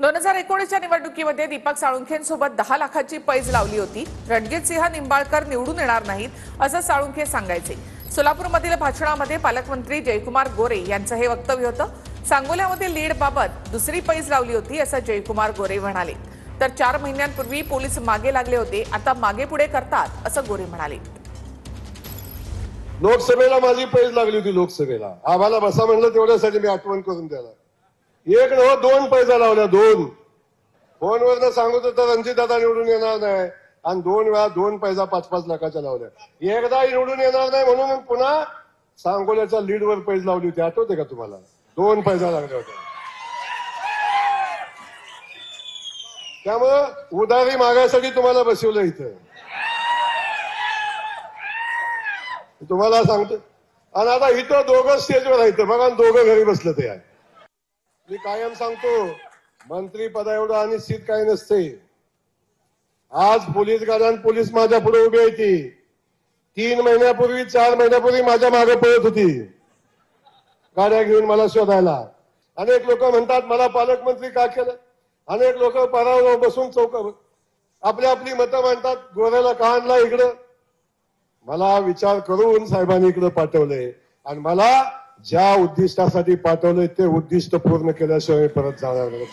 2019च्या निवडणुकीमध्ये दीपक साळुंखेंसोबत 10 लाखाची पैज लावली होती. रणजितसिंह निंबाळकर निवडून येणार नाहीत असं साळुंखे सांगायचे. सोलापूरमधील भाषणामध्ये पालकमंत्री जयकुमार गोरे यांचं हे वक्तव्य होतं. सांगोल्यामध्ये लीड बाबत दुसरी पैज लावली होती असं जयकुमार गोरे म्हणाले. तर 4 महिन्यांपूर्वी पोलीस मागे लागले होते, आता मागे पुढे करतात असं गोरे म्हणाले. लोकसभेला माझी पैज लागली होती. लोकसभेला आम्हाला बसा म्हणलं, तेवढ्यासाठी मी आठवण करून द्यायला एक नव्हे 2 पैजा लावल्या. 2 फोनवर सांगत होता रणजित दादा निवडून येणार नाही, आणि 2 वेळा 2 पैजा 5-5 लाखाच्या लावल्या. एकदा निवडून येणार नाही म्हणून पुन्हा सांगोल्याच्या लीडवर पैज लावली होती. आठवते का तुम्हाला? 2 पैजा लागल्या होत्या. त्यामुळं उधारी मागायसाठी तुम्हाला बसवलं इथं, तुम्हाला सांगतो. आणि आता इथं दोघं स्टेजवर आहेत बघा, दोघं घरी बसलं ते आहे. मी कायम सांगतो, मंत्री पदा एवढं अनिश्चित काही नसते. आज पोलीस गाड्यान पोलीस माझ्या पुढे उभी होती. 3 महिन्यापूर्वी 4 महिन्यापूर्वी माझ्या मागे पळत होती गाड्या घेऊन मला शोधायला. अनेक लोक म्हणतात मला पालकमंत्री का केलं. अनेक लोक परावर बसून आपली आपली मतं मांडतात. गोऱ्याला का आणला इकडं? मला विचार करून साहेबांनी इकडे पाठवलंय, आणि मला ज्या उद्दिष्टासाठी पाठवलंय ते उद्दिष्ट पूर्ण केल्याशिवाय परत जाणार नाही.